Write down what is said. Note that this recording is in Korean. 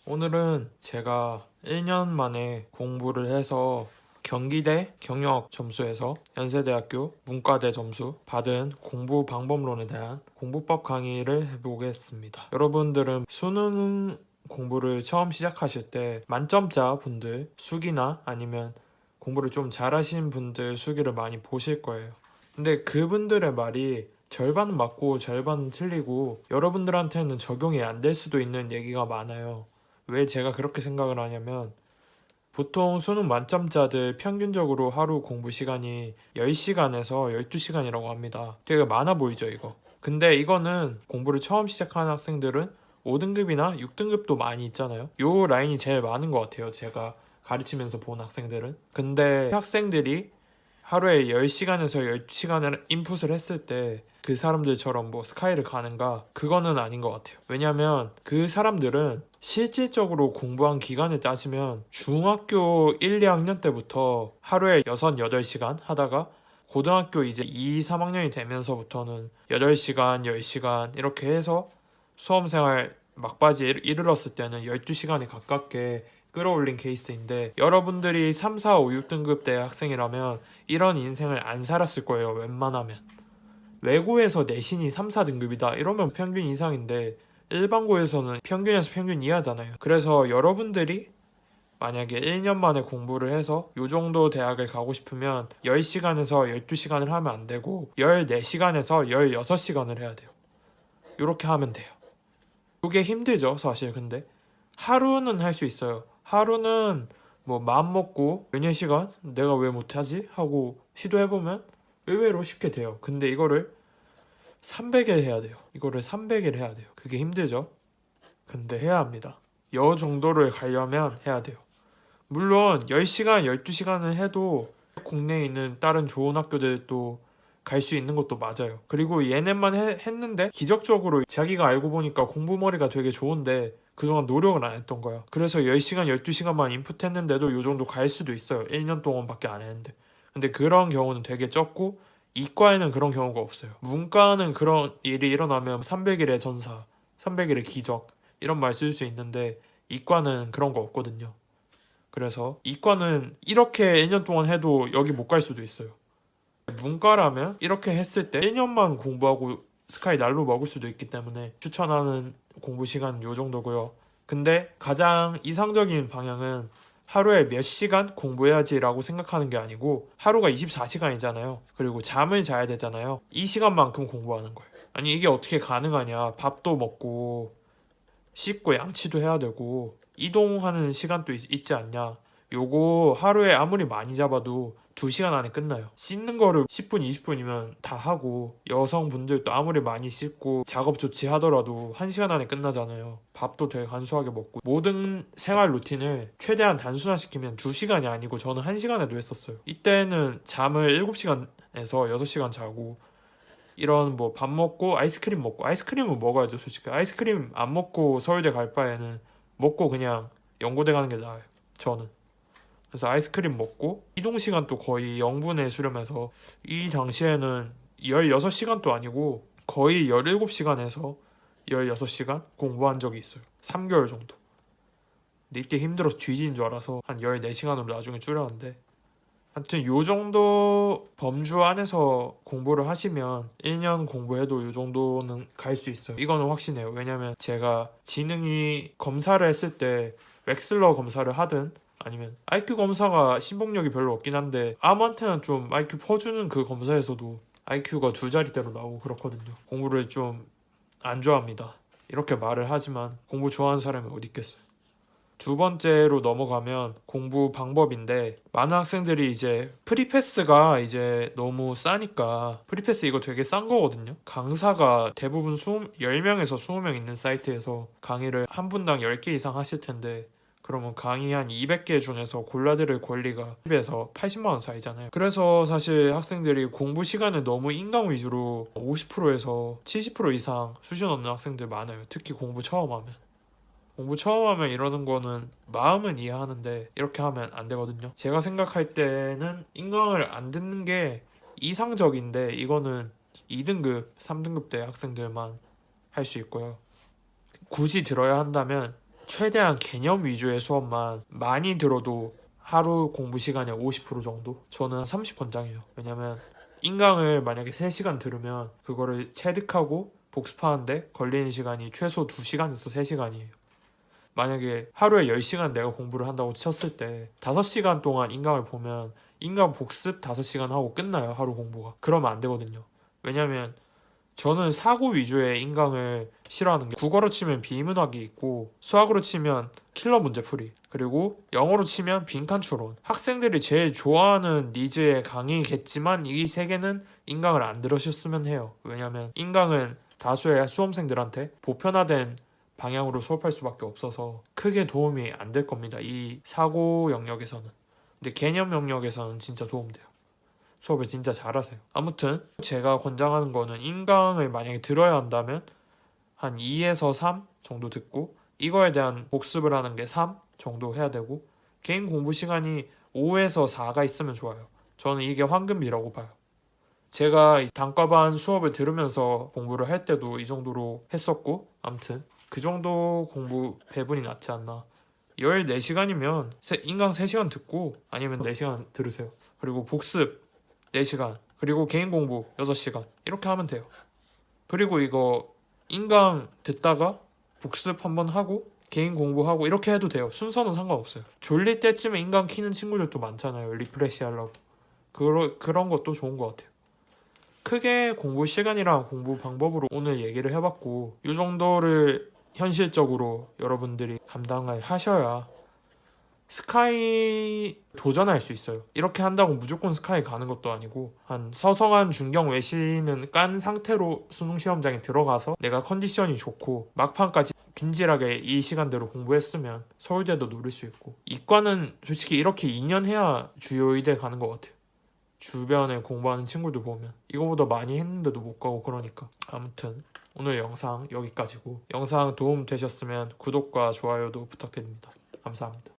오늘은 제가 1년 만에 공부를 해서 경기대 경영 점수에서 연세대학교 문과대 점수 받은 공부 방법론에 대한 공부법 강의를 해보겠습니다. 여러분들은 수능 공부를 처음 시작하실 때 만점자 분들 수기나 아니면 공부를 좀 잘하신 분들 수기를 많이 보실 거예요. 근데 그분들의 말이 절반은 맞고 절반은 틀리고 여러분들한테는 적용이 안 될 수도 있는 얘기가 많아요. 왜 제가 그렇게 생각을 하냐면 보통 수능 만점자들 평균적으로 하루 공부 시간이 10시간에서 12시간이라고 합니다. 되게 많아 보이죠, 이거. 근데 이거는 공부를 처음 시작하는 학생들은 5등급이나 6등급도 많이 있잖아요. 요 라인이 제일 많은 것 같아요, 제가 가르치면서 본 학생들은. 근데 학생들이 하루에 10시간에서 12시간을 인풋을 했을 때 그 사람들처럼 뭐 스카이를 가는가? 그거는 아닌 것 같아요. 왜냐면 그 사람들은 실질적으로 공부한 기간을 따지면 중학교 1, 2학년 때부터 하루에 6, 8시간 하다가 고등학교 이제 2, 3학년이 되면서부터는 8시간, 10시간 이렇게 해서 수험생활 막바지에 이르렀을 때는 12시간에 가깝게 끌어올린 케이스인데 여러분들이 3, 4, 5, 6등급 대 학생이라면 이런 인생을 안 살았을 거예요. 웬만하면. 외고에서 내신이 3, 4등급이다 이러면 평균 이상인데 일반고에서는 평균에서 평균 이하잖아요. 그래서 여러분들이 만약에 1년 만에 공부를 해서 요 정도 대학을 가고 싶으면 10시간에서 12시간을 하면 안 되고 14시간에서 16시간을 해야 돼요. 이렇게 하면 돼요. 이게 힘들죠, 사실. 근데 하루는 할 수 있어요. 하루는 뭐 마음 먹고 몇몇 시간 내가 왜 못하지? 하고 시도해보면 의외로 쉽게 돼요. 근데 이거를 300일 해야 돼요. 이거를 300일 해야 돼요. 그게 힘들죠? 근데 해야 합니다. 여 정도를 가려면 해야 돼요. 물론 10시간, 12시간을 해도 국내에 있는 다른 좋은 학교들도 갈 수 있는 것도 맞아요. 그리고 얘네만 했는데 기적적으로 자기가 알고 보니까 공부머리가 되게 좋은데 그동안 노력을 안 했던 거야. 그래서 10시간, 12시간만 인풋했는데도 요 정도 갈 수도 있어요. 1년 동안밖에 안 했는데. 근데 그런 경우는 되게 적고 이과에는 그런 경우가 없어요. 문과는 그런 일이 일어나면 300일의 전사, 300일의 기적 이런 말 쓸 수 있는데 이과는 그런 거 없거든요. 그래서 이과는 이렇게 1년 동안 해도 여기 못 갈 수도 있어요. 문과라면 이렇게 했을 때 1년만 공부하고 스카이 날로 먹을 수도 있기 때문에 추천하는 공부 시간은 요 정도고요. 근데 가장 이상적인 방향은 하루에 몇 시간 공부해야지라고 생각하는 게 아니고 하루가 24시간이잖아요. 그리고 잠을 자야 되잖아요. 이 시간만큼 공부하는 거예요. 아니 이게 어떻게 가능하냐. 밥도 먹고 씻고 양치도 해야 되고 이동하는 시간도 있지 않냐. 요거 하루에 아무리 많이 잡아도 2시간 안에 끝나요. 씻는 거를 10분, 20분이면 다 하고 여성분들도 아무리 많이 씻고 작업 조치하더라도 1시간 안에 끝나잖아요. 밥도 되게 간소하게 먹고 모든 생활 루틴을 최대한 단순화시키면 2시간이 아니고 저는 1시간에도 했었어요. 이때는 잠을 7시간에서 6시간 자고 이런 뭐 밥 먹고 아이스크림 먹고 아이스크림은 먹어야죠 솔직히. 아이스크림 안 먹고 서울대 갈 바에는 먹고 그냥 연고대 가는 게 나아요 저는. 그래서 아이스크림 먹고 이동 시간도 거의 0분에 수렴해서 이 당시에는 16시간도 아니고 거의 17시간에서 16시간 공부한 적이 있어요. 3개월 정도. 근데 이때 힘들어서 뒤지는 줄 알아서 한 14시간으로 나중에 줄였는데 하여튼 요 정도 범주 안에서 공부를 하시면 1년 공부해도 요 정도는 갈 수 있어요. 이거는 확신해요. 왜냐면 제가 지능이 검사를 했을 때 웩슬러 검사를 하든 아니면 IQ 검사가 신봉력이 별로 없긴 한데 아무한테나 좀 IQ 퍼주는 그 검사에서도 IQ가 2자리대로 나오고 그렇거든요. 공부를 좀 안 좋아합니다. 이렇게 말을 하지만 공부 좋아하는 사람이 어디 있겠어요. 두 번째로 넘어가면 공부 방법인데 많은 학생들이 이제 프리패스가 이제 너무 싸니까 프리패스 이거 되게 싼 거거든요. 강사가 대부분 10명에서 20명 있는 사이트에서 강의를 한 분당 10개 이상 하실 텐데 그러면 강의 한 200개 중에서 골라들을 권리가 10에서 80만 원 사이잖아요. 그래서 사실 학생들이 공부 시간을 너무 인강 위주로 50%에서 70% 이상 수준 없는 학생들 많아요. 특히 공부 처음 하면. 공부 처음 하면 이러는 거는 마음은 이해하는데 이렇게 하면 안 되거든요. 제가 생각할 때는 인강을 안 듣는 게 이상적인데 이거는 2등급, 3등급 대 학생들만 할 수 있고요. 굳이 들어야 한다면 최대한 개념 위주의 수업만 많이 들어도 하루 공부 시간의 50% 정도? 저는 30번장이에요. 왜냐면 인강을 만약에 3시간 들으면 그거를 체득하고 복습하는데 걸리는 시간이 최소 2시간에서 3시간이에요. 만약에 하루에 10시간 내가 공부를 한다고 쳤을 때 5시간 동안 인강을 보면 인강 복습 5시간 하고 끝나요, 하루 공부가. 그러면 안 되거든요. 왜냐면 저는 사고 위주의 인강을 싫어하는 게 국어로 치면 비문학이 있고 수학으로 치면 킬러 문제풀이 그리고 영어로 치면 빈칸 추론 학생들이 제일 좋아하는 니즈의 강의겠지만 이 세 개는 인강을 안 들으셨으면 해요. 왜냐면 인강은 다수의 수험생들한테 보편화된 방향으로 수업할 수밖에 없어서 크게 도움이 안 될 겁니다. 이 사고 영역에서는. 근데 개념 영역에서는 진짜 도움돼요. 수업을 진짜 잘하세요. 아무튼 제가 권장하는 거는 인강을 만약에 들어야 한다면 한 2에서 3 정도 듣고 이거에 대한 복습을 하는 게 3 정도 해야 되고 개인 공부 시간이 5에서 4가 있으면 좋아요. 저는 이게 황금비라고 봐요. 제가 이 단과반 수업을 들으면서 공부를 할 때도 이 정도로 했었고 아무튼 그 정도 공부 배분이 낫지 않나. 14시간이면 인강 3시간 듣고 아니면 4시간 들으세요. 그리고 복습 4시간 그리고 개인 공부 6시간 이렇게 하면 돼요. 그리고 이거 인강 듣다가 복습 한번 하고 개인 공부하고 이렇게 해도 돼요. 순서는 상관없어요. 졸릴 때쯤에 인강 키는 친구들도 많잖아요. 리프레시 하려고. 그런 것도 좋은 것 같아요. 크게 공부 시간이랑 공부 방법으로 오늘 얘기를 해봤고 이 정도를 현실적으로 여러분들이 감당을 하셔야 스카이 도전할 수 있어요. 이렇게 한다고 무조건 스카이 가는 것도 아니고 한 서성한 중경 외신은 깐 상태로 수능 시험장에 들어가서 내가 컨디션이 좋고 막판까지 균질하게 이 시간대로 공부했으면 서울대도 노릴 수 있고 이과는 솔직히 이렇게 2년 해야 주요 의대 가는 것 같아요. 주변에 공부하는 친구들 보면 이거보다 많이 했는데도 못 가고 그러니까 아무튼 오늘 영상 여기까지고 영상 도움 되셨으면 구독과 좋아요도 부탁드립니다. 감사합니다.